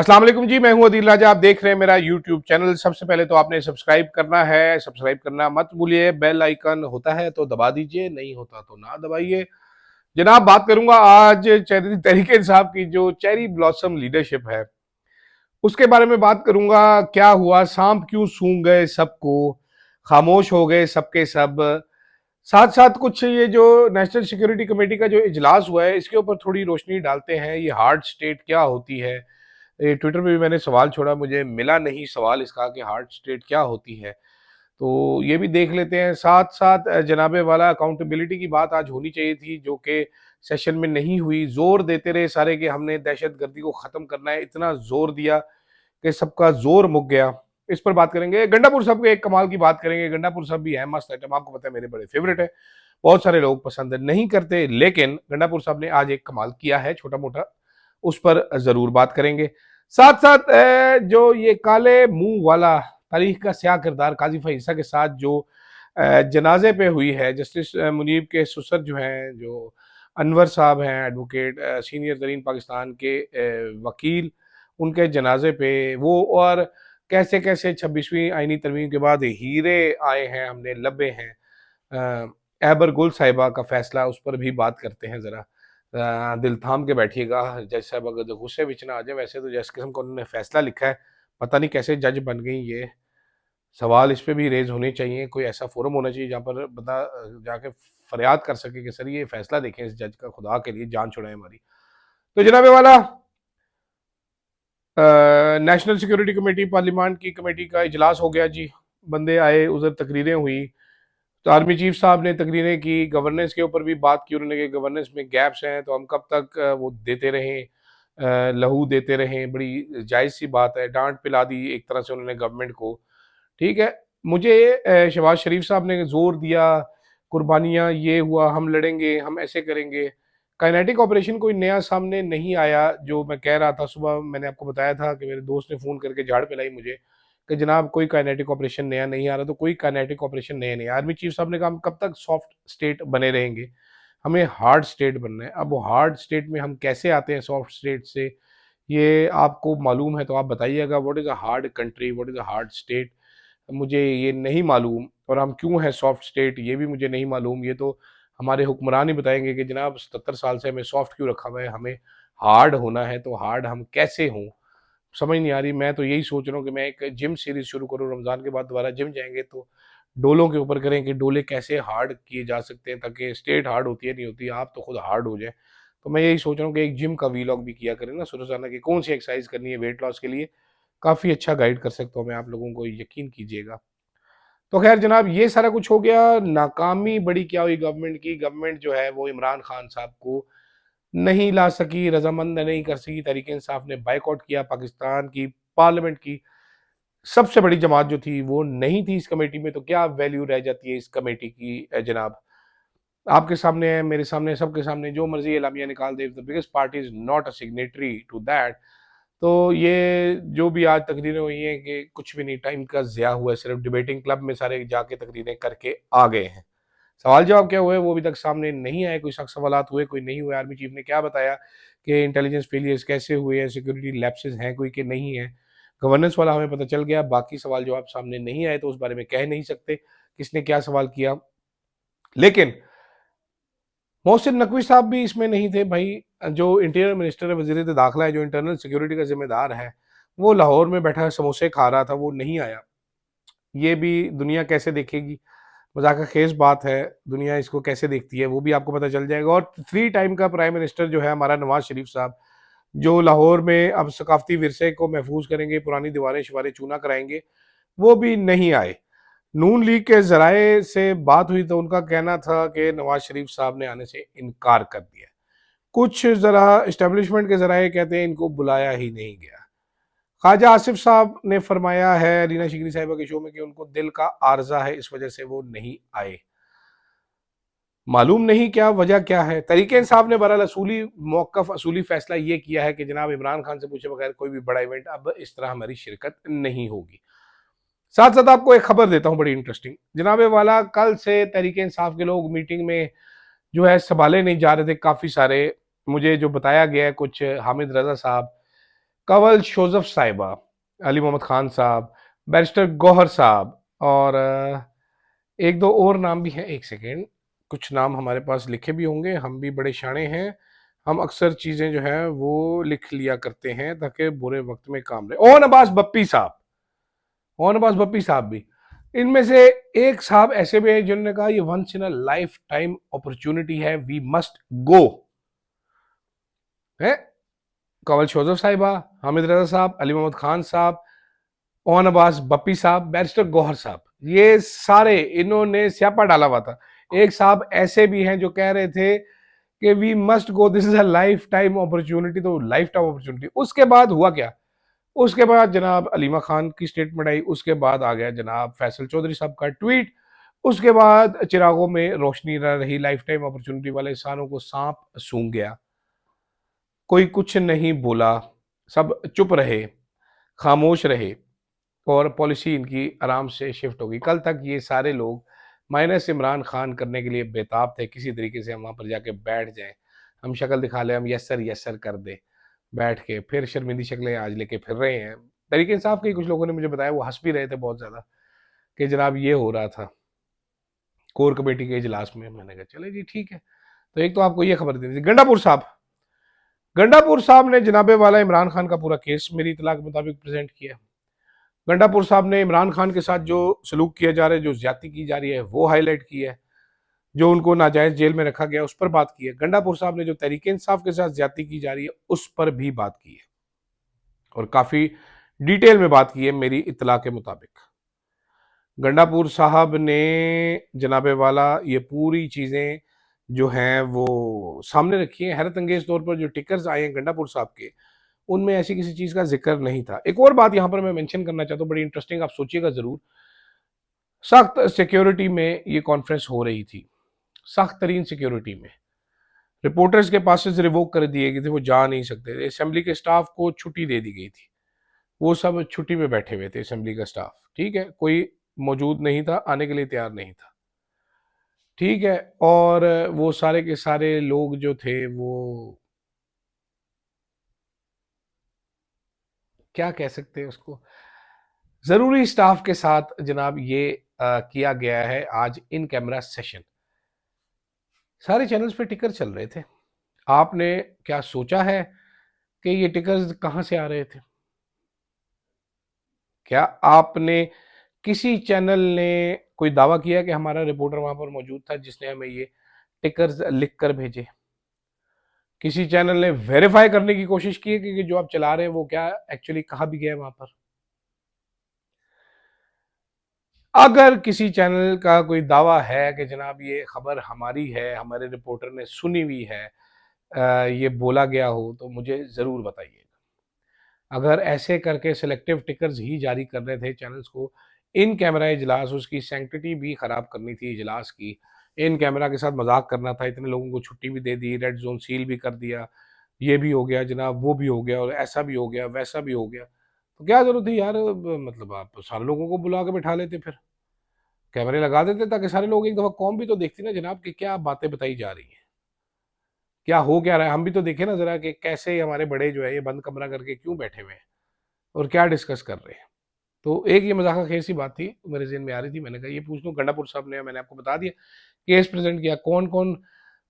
अस्सलाम वालेकुम जी, मैं हूं अदील राजा। आप देख रहे हैं मेरा यूट्यूब चैनल। सबसे पहले तो आपने सब्सक्राइब करना है, सब्सक्राइब करना मत भूलिए। बेल आइकन होता है तो दबा दीजिए, नहीं होता तो ना दबाइए। जनाब, बात करूंगा आज तहरीक इंसाफ की जो चेरी ब्लॉसम लीडरशिप है उसके बारे में बात करूंगा। क्या हुआ, सांप क्यों सूंघ गए सबको, खामोश हो गए सबके सब। साथ साथ कुछ ये जो नेशनल सिक्योरिटी कमेटी का जो इजलास हुआ है इसके ऊपर थोड़ी रोशनी डालते हैं। ये हार्ड स्टेट क्या होती है, ये ट्विटर पे भी मैंने सवाल छोड़ा, मुझे मिला नहीं सवाल इसका कि हार्ड स्टेट क्या होती है। तो ये भी देख लेते हैं। साथ साथ जनाबे वाला अकाउंटेबिलिटी की बात आज होनी चाहिए थी जो कि सेशन में नहीं हुई। जोर देते रहे सारे कि हमने दहशत गर्दी को खत्म करना है, इतना जोर दिया कि सबका जोर मुक गया। इस पर बात करेंगे। गंडापुर साहब के एक कमाल की बात करेंगे। गंडापुर साहब भी है मस्त आइटम, आपको पता है मेरे बड़े फेवरेट है। बहुत सारे लोग पसंद नहीं करते, लेकिन गंडापुर साहब ने आज एक कमाल किया है छोटा मोटा, उस पर जरूर बात करेंगे। साथ साथ जो ये काले मुंह वाला तारीख का स्याह किरदार काजी फईसा के साथ जो जनाजे पे हुई है, जस्टिस मुनीब के ससुर जो हैं, जो अनवर साहब हैं एडवोकेट, सीनियर तरीन पाकिस्तान के वकील, उनके जनाजे पे वो, और कैसे कैसे 26वीं आईनी तरमीम के बाद हीरे आए हैं, हमने लबे हैं। ऐबर गुल साहिबा का फैसला, उस पर भी बात करते हैं ज़रा। दिल थाम के बैठिएगा। जज साहब अगर गुस्से विच ना आ जाए, वैसे तो जिस किस्म का उन्होंने फैसला लिखा है, पता नहीं कैसे जज बन गई ये। सवाल इस पे भी रेज होने चाहिए, कोई ऐसा फोरम होना चाहिए जहाँ पर बंदा जाके फरियाद कर सके कि सर ये फैसला देखें इस जज का, खुदा के लिए जान छुड़ाए हमारी। तो जनाबे वाला, नेशनल सिक्योरिटी कमेटी पार्लियामान की कमेटी का इजलास हो गया जी। बंदे आए, उधर तकरीरें हुई। तो आर्मी चीफ साहब ने तकरीरें की, गवर्नेंस के ऊपर भी बात की उन्होंने कि गवर्नेंस में गैप्स हैं तो हम कब तक वो देते रहें, लहू देते रहें। बड़ी जायज़ सी बात है, डांट पिला दी एक तरह से उन्होंने गवर्नमेंट को। ठीक है। मुझे शहबाज शरीफ साहब ने जोर दिया, कुर्बानियाँ, ये हुआ, हम लड़ेंगे, हम ऐसे करेंगे। काइनेटिक ऑपरेशन कोई नया सामने नहीं आया। जो मैं कह रहा था सुबह, मैंने आपको बताया था कि मेरे दोस्त ने फ़ोन करके झाड़ पिलाई मुझे कि जनाब कोई काइनेटिक ऑपरेशन नया नहीं आ रहा। तो कोई काइनेटिक ऑपरेशन नया नहीं। आर्मी चीफ साहब ने कहा हम कब तक सॉफ्ट स्टेट बने रहेंगे, हमें हार्ड स्टेट बनना है। अब वो हार्ड स्टेट में हम कैसे आते हैं सॉफ्ट स्टेट से, ये आपको मालूम है तो आप बताइएगा। What is a hard country, what is a hard state, मुझे ये नहीं मालूम। और हम क्यों हैं सॉफ्ट स्टेट, ये भी मुझे नहीं मालूम। ये तो हमारे हुक्मरान ही बताएंगे कि जनाब 77 साल से हमें सॉफ्ट क्यों रखा हुआ है, हमें हार्ड होना है। तो हार्ड हम कैसे हों, समझ नहीं आ रही। मैं तो यही सोच रहा हूँ कि मैं एक जिम सीरीज शुरू करूँ, रमज़ान के बाद दोबारा जिम जाएंगे तो डोलों के ऊपर करें कि डोले कैसे हार्ड किए जा सकते हैं, ताकि स्टेट हार्ड होती है नहीं होती, आप तो खुद हार्ड हो जाए। तो मैं यही सोच रहा हूँ कि एक जिम का वीलॉग भी किया करें ना, रोजाना की कौन सी एक्सरसाइज करनी है वेट लॉस के लिए। काफ़ी अच्छा गाइड कर सकता हूँ मैं आप लोगों को, यकीन कीजिएगा। तो खैर जनाब, ये सारा कुछ हो गया। नाकामी बड़ी क्या हुई गवर्नमेंट की, गवर्नमेंट जो है वो इमरान खान साहब को नहीं ला सकी, रजामंद नहीं कर सकी। तहरीक इंसाफ ने बाइकआउट किया। पाकिस्तान की पार्लियामेंट की सबसे बड़ी जमात जो थी वो नहीं थी इस कमेटी में, तो क्या वैल्यू रह जाती है इस कमेटी की। जनाब, आपके सामने है, मेरे सामने, सबके सामने, जो मर्जी एलामिया निकाल दे, the biggest party is not a signatory to that. तो ये जो भी आज तकरीरें हुई हैं कि कुछ भी नहीं, टाइम का ज़िया हुआ है, सिर्फ डिबेटिंग क्लब में सारे जाके तकरीरें करके आ गए हैं। सवाल जवाब क्या हुए वो अभी तक सामने नहीं आए। कोई सख्त सवालात हुए, कोई नहीं हुए। आर्मी चीफ ने क्या बताया कि इंटेलिजेंस फेलियर्स कैसे हुए हैं, सिक्योरिटी लैप्सेस हैं कोई कि नहीं है। गवर्नेंस वाला हमें पता चल गया, बाकी सवाल जवाब सामने नहीं आए तो उस बारे में कह नहीं सकते किसने क्या सवाल किया। लेकिन मोहसिन नकवी साहब भी इसमें नहीं थे भाई। जो इंटीरियर मिनिस्टर है, वजीर दाखिला है, जो इंटरनल सिक्योरिटी का जिम्मेदार है, वो लाहौर में बैठा समोसे खा रहा था, वो नहीं आया। ये भी दुनिया कैसे देखेगी, मजाक खेज बात है। दुनिया इसको कैसे देखती है वो भी आपको पता चल जाएगा। और 3 टाइम का प्राइम मिनिस्टर जो है हमारा नवाज शरीफ साहब, जो लाहौर में अब सकाफती विरसे को महफूज करेंगे, पुरानी दीवारें शिवारें चूना कराएंगे, वो भी नहीं आए। नून लीग के जराए से बात हुई तो उनका कहना था कि नवाज शरीफ साहब ने आने से इनकार कर दिया। कुछ जरा इस्टेब्लिशमेंट के जराए कहते हैं इनको बुलाया ही नहीं गया। ख्वाजा आसिफ साहब ने फरमाया है रीना शिकरी साहिबा के शो में कि उनको दिल का आर्जा है, इस वजह से वो नहीं आए। मालूम नहीं क्या वजह क्या है। तरीके इंसाफ ने बहरहाल असूली मौकफ, असूली फैसला ये किया है कि जनाब इमरान खान से पूछे बगैर कोई भी बड़ा इवेंट अब इस तरह हमारी शिरकत नहीं होगी। साथ साथ आपको एक खबर देता हूं बड़ी इंटरेस्टिंग जनाबे वाला। कल से तरीके इंसाफ के लोग मीटिंग में जो है संभाले नहीं जा रहे थे काफी सारे। मुझे जो बताया गया है, कुछ हामिद रजा साहब कंवल शोजफ साहिबा, अली मोहम्मद खान साहब, बैरिस्टर गौहर साहब, और एक दो और नाम भी हैं। एक सेकेंड, कुछ नाम हमारे पास लिखे भी होंगे, हम भी बड़े शाणे हैं, हम अक्सर चीजें जो है वो लिख लिया करते हैं ताकि बुरे वक्त में काम रहे। ओन अब्बास बप्पी साहब, ओन अब्बास बप्पी साहब भी, इनमें से एक साहब ऐसे भी हैं जिन्होंने कहा ये once in a lifetime opportunity है, वी मस्ट गो है। कंवल शोजफ साहिबा, हामिद रजा साहब, अली मोहम्मद खान साहब, ओन अब्बास बप्पी साहब, बैरिस्टर गौहर साहब, ये सारे इन्होंने स्यापा डाला हुआ था। एक साहब ऐसे भी हैं जो कह रहे थे कि we must go, this is a lifetime opportunity, तो लाइफ टाइम अपॉर्चुनिटी। उसके बाद हुआ क्या? उसके बाद जनाब अलीमा खान की स्टेटमेंट आई, उसके बाद आ गया जनाब फैसल चौधरी साहब का ट्वीट, उसके बाद चिरागों में रोशनी न रही, लाइफ टाइम अपॉर्चुनिटी वाले इंसानों को सांप सूंघ गया, कोई कुछ नहीं बोला, सब चुप रहे, खामोश रहे, और पॉलिसी इनकी आराम से शिफ्ट होगी। कल तक ये सारे लोग माइनस इमरान खान करने के लिए बेताब थे, किसी तरीके से हम वहां पर जाके बैठ जाएं, हम शक्ल दिखा ले, हम यस सर कर दे, बैठ के फिर शर्मिंदी शक्लें आज लेके फिर रहे हैं। तरीके इंसाफ के कुछ लोगों ने मुझे बताया, वो हंस भी रहे थे बहुत ज्यादा कि जनाब ये हो रहा था कोर कमेटी के इजलास में। मैंने कहा चले जी ठीक है। तो एक तो आपको ये खबर दी थी। गंडापुर साहब, गंडापुर साहब ने जनाबे वाला इमरान खान का पूरा केस मेरी इतला के मुताबिक प्रेजेंट किया। गंडापुर साहब ने इमरान खान के साथ जो सलूक किया जा रहा है, जो ज्यादती की जा रही है, वो हाईलाइट की है। जो उनको नाजायज जेल में रखा गया उस पर बात की है। गंडापुर साहब ने जो तहरीक इंसाफ के साथ ज्यादती की जा रही है उस पर भी बात की है, और काफी डिटेल में बात की है मेरी इतला के मुताबिक। गंडापुर साहब ने जनाबे वाला ये पूरी चीजें जो हैं वो सामने रखी है। हैरत अंगेज तौर पर जो टिकर्स आए हैं गंडापुर साहब के, उनमें ऐसी किसी चीज का जिक्र नहीं था। एक और बात यहां पर मैं मेंशन करना चाहता हूं, बड़ी इंटरेस्टिंग, आप सोचिएगा जरूर। सख्त सिक्योरिटी में ये कॉन्फ्रेंस हो रही थी, सख्त तरीन सिक्योरिटी में। रिपोर्टर्स के पासेस रिवोक कर दिए गए थे, वो जा नहीं सकते थे। असेंबली के स्टाफ को छुट्टी दे दी गई थी, वो सब छुट्टी पे बैठे हुए थे असेंबली का स्टाफ, ठीक है, कोई मौजूद नहीं था, आने के लिए तैयार नहीं था, ठीक है। और वो सारे के सारे लोग जो थे वो क्या कह सकते हैं उसको, जरूरी स्टाफ के साथ जनाब ये किया गया है आज इन कैमरा सेशन। सारे चैनल्स पे टिकर चल रहे थे। आपने क्या सोचा है कि ये टिकर्स कहां से आ रहे थे? क्या आपने किसी चैनल ने कोई दावा किया कि हमारा रिपोर्टर वहां पर मौजूद था जिसने हमें ये टिकर्स लिख कर भेजे? किसी चैनल ने वेरीफाई करने की कोशिश की है कि जो आप चला रहे हैं वो क्या एक्चुअली कहा भी गया है वहां पर? अगर किसी चैनल का कोई दावा है कि जनाब ये खबर हमारी है, हमारे रिपोर्टर ने सुनी हुई है, ये बोला गया हो, तो मुझे ज़रूर बताइएगा। अगर ऐसे करके सिलेक्टिव टिकर्स ही जारी कर रहे थे चैनल्स को, इन कैमरा इजलास, उसकी सैंक्टिटी भी ख़राब करनी थी इजलास की, इन कैमरा के साथ मजाक करना था, इतने लोगों को छुट्टी भी दे दी, रेड जोन सील भी कर दिया, ये भी हो गया जनाब, वो भी हो गया, और ऐसा भी हो गया, वैसा भी हो गया, तो क्या ज़रूरत थी यार? मतलब आप सारे लोगों को बुला के बैठा लेते, फिर कैमरे लगा देते ताकि सारे लोग एक दफ़ा कौम भी तो देखती ना जनाब कि क्या बातें बताई जा रही हैं, क्या हो क्या रहा है। हम भी तो देखें ना ज़रा कि कैसे हमारे बड़े जो है ये बंद कमरा करके क्यों बैठे हुए हैं और क्या डिस्कस कर रहे हैं। तो एक ये मज़ाक़ खैर सी बात थी, मेरे ज़हन में आ रही थी, मैंने कहा ये पूछ लूँ। गंडापुर साहब ने, मैंने आपको बता दिया, केस प्रेज़ेंट किया, कौन-कौन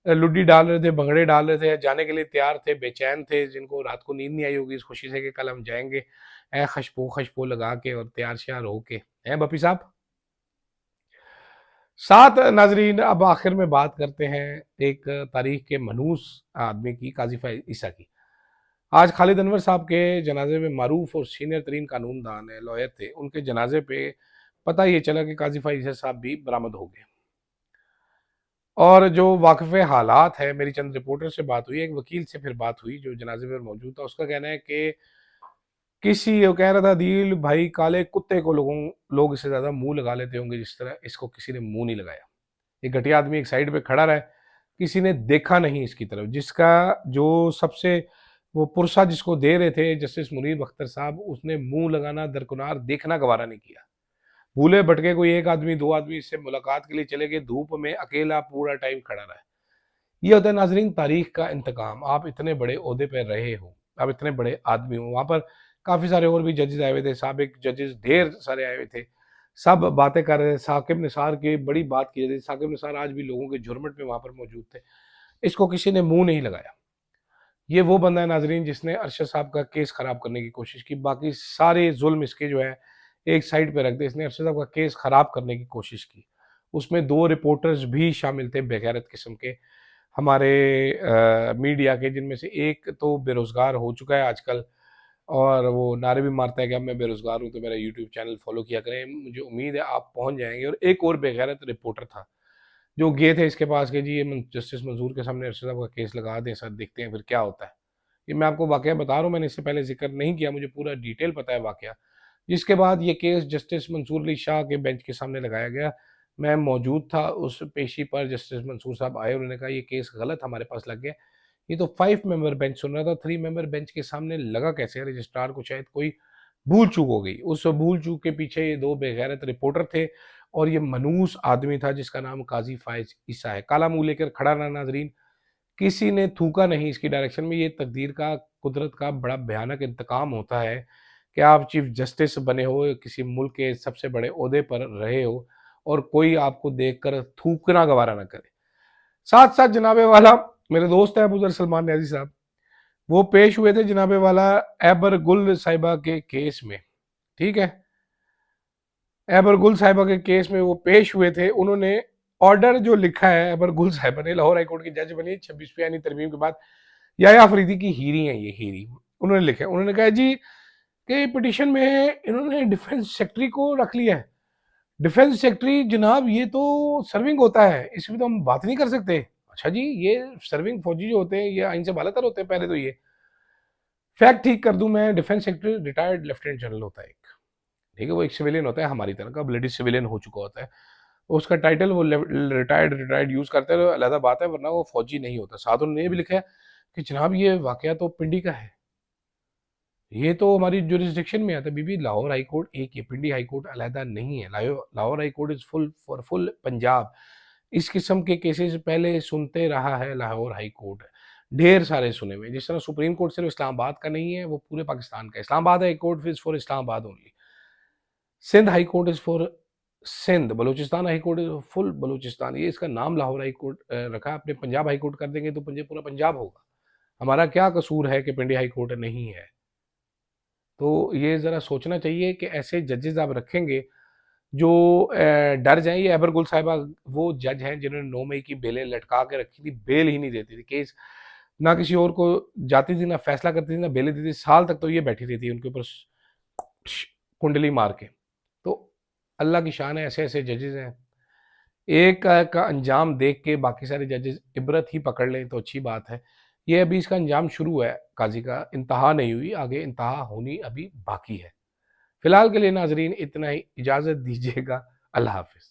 लुड्डी डाल रहे थे, भंगड़े डाल रहे थे, जाने के लिए तैयार थे, बेचैन थे, जिनको रात को नींद नहीं आई होगी इस खुशी से कि कल हम जाएँगे, खुशबू लगा के और तैयार-श्यार होके, हैं बप्पी साहब? साथ नाज़रीन, अब आखिर में बात करते हैं एक तारीख के मनहूस आदमी की, काज़ी फ़ाइज़ ईसा की। आज खालिद अनवर साहब के जनाजे में मारूफ और सीनियर तरीन कानूनदान है, लॉयर थे, उनके जनाजे पे पता ये चला कि काजी फ़ाइज़ साहब भी बरामद हो गए। और जो वाक़फ़ हालात है, मेरी चंद रिपोर्टर से बात हुई, एक वकील से फिर बात हुई जो जनाजे में मौजूद था, उसका कहना है कि वो कह रहा था दिल भाई काले कुत्ते को लोग इससे ज़्यादा मुँह लगा लेते होंगे जिस तरह इसको किसी ने मुँह नहीं लगाया। ये घटिया आदमी एक साइड पे खड़ा रहा है, किसी ने देखा नहीं इसकी तरफ, जिसका जो सबसे वो पुरसा जिसको दे रहे थे जस्टिस मुनीर अख्तर साहब, उसने मुंह लगाना दरकिनार देखना गवारा नहीं किया। भूले भटके कोई एक आदमी, दो आदमी इससे मुलाकात के लिए चले गए, धूप में अकेला पूरा टाइम खड़ा रहा है। ये होता है नाजरीन तारीख का इंतकाम। आप इतने बड़े ओहदे पर रहे हो, अब इतने बड़े आदमी हों। वहाँ पर काफ़ी सारे और भी जजेस आए हुए थे, साबिक जजेस ढेर सारे आए हुए थे, सब बातें कर रहे थे। साकिब निसार की बड़ी बात की जाती थी, साकिब निसार आज भी लोगों के झुरमुट में वहाँ पर मौजूद थे। इसको किसी ने मुंह नहीं लगाया। ये वो बंदा है नाजरीन जिसने अरशद साहब का केस खराब करने की कोशिश की, बाकी सारे जुल्म इसके जो है एक साइड पे रख दे। इसने अरशद साहब का केस खराब करने की कोशिश की। उसमें 2 रिपोर्टर्स भी शामिल थे बेगैरत किस्म के, हमारे मीडिया के, जिनमें से एक तो बेरोजगार हो चुका है आजकल और वो नारे भी मारता है कि अब मैं बेरोजगार हूँ तो मेरा यूट्यूब चैनल फॉलो किया करें। मुझे उम्मीद है आप पहुंच जाएंगे। और एक और बेगैरत रिपोर्टर था जो गए थे इसके पास कि जी ये जस्टिस मंजूर के सामने अरशद साहब का केस लगा दें सर, देखते हैं फिर क्या होता है। ये मैं आपको वाकया बता रहा हूँ, मैंने इससे पहले जिक्र नहीं किया, मुझे पूरा डिटेल पता है वाकया। जिसके बाद ये केस जस्टिस मंसूर अली शाह के बेंच के सामने लगाया गया। मैं मौजूद था उस पेशी पर, जस्टिस मंसूर साहब आए, उन्होंने कहा ये केस गलत हमारे पास लग गया। ये तो 5 मेंबर बेंच सुन रहा था, 3 मेंबर बेंच के सामने लगा कैसे? रजिस्ट्रार को शायद कोई भूल चूक हो गई। उस भूल चूक के पीछे ये 2 बेगैरत रिपोर्टर थे और ये मनूस आदमी था जिसका नाम काजी फायज ईसा है। काला मुंह लेकर खड़ा रहा नाजरीन, किसी ने थूका नहीं इसकी डायरेक्शन में। ये तकदीर का, कुदरत का बड़ा भयानक इंतकाम होता है कि आप चीफ जस्टिस बने हो, किसी मुल्क के सबसे बड़े ओहदे पर रहे हो और कोई आपको देखकर थूकना गवारा ना करे। साथ साथ जनाबे वाला मेरे दोस्त हैं अबूजर सलमान न्याजी साहब, वो पेश हुए थे जनाबे वाला एबर गुल साहिबा के केस में। ठीक है, एबर गुल साहिबा के केस में वो पेश हुए थे। उन्होंने ऑर्डर जो लिखा है, एबर गुल साहिबा ने, लाहौर हाईकोर्ट की जज बनी 26वीं यानी तरमीम के बाद, याया अफरीदी की हीरी है ये, हीरी उन्होंने लिखा है। उन्होंने कहा जी कि पिटिशन में इन्होंने डिफेंस सेक्रेटरी को रख लिया है। डिफेंस सेक्रेटरी जनाब ये तो सर्विंग होता है, इसमें तो हम बात नहीं कर सकते। अच्छा जी, ये सर्विंग फौजी जो होते हैं ये आइन से बालातर होते हैं। पहले तो ये फैक्ट ठीक कर दूं मैं, defence secretary retired lieutenant general होता है एक, ठीक है, वो एक सिविलियन होता है हमारी तरह का, ब्लडी सिविलियन हो चुका होता है। उसका टाइटल वो रिटायर्ड रिटायर्ड यूज करते हैं, अलग बात है, वरना वो फौजी नहीं होता। साथ उन्होंने ये भी लिखा है कि जनाब ये वाकया तो पिंडी का है, ये तो हमारी जुरिस्डिक्शन में आता है। बीबी लाहौर हाई कोर्ट एक है, पिंडी हाई कोर्ट अलहदा नहीं है। Lahore high court is full for full Punjab. इस किस्म के केसेस पहले सुनते रहा है लाहौर हाई कोर्ट, ढेर सारे सुने हुए। जिस तरह सुप्रीम कोर्ट सिर्फ इस्लामाबाद का नहीं है, वो पूरे पाकिस्तान का। Islamabad high court is for Islamabad only. Sindh high court is for Sindh. Balochistan high court is full Balochistan. ये इसका नाम लाहौर हाई कोर्ट रखा। अपने पंजाब हाई कोर्ट कर देंगे तो पूरा पंजाब होगा। हमारा क्या कसूर है कि पिंडी हाई कोर्ट नहीं है? तो ये ज़रा सोचना चाहिए कि ऐसे जजेस आप रखेंगे जो डर जाएं। ये एबर गुल साहिबा वो जज हैं जिन्होंने 9 मई की बेलें लटका के रखी थी, बेल ही नहीं देती थी। केस ना किसी और को जाती थी, ना फैसला करती थी, ना बेलें देती थी। साल तक तो ये बैठी रहती थी उनके ऊपर कुंडली मार के। तो अल्लाह की शान है, ऐसे ऐसे जजेस हैं। एक का अंजाम देख के बाकी सारे जजेस इबरत ही पकड़ लें तो अच्छी बात है। ये अभी इसका अंजाम शुरू है, काजी का इंतहा नहीं हुई, आगे इंतहा होनी अभी बाकी है। फिलहाल के लिए नाजरीन इतना ही, इजाज़त दीजिएगा। अल्लाह हाफिज़।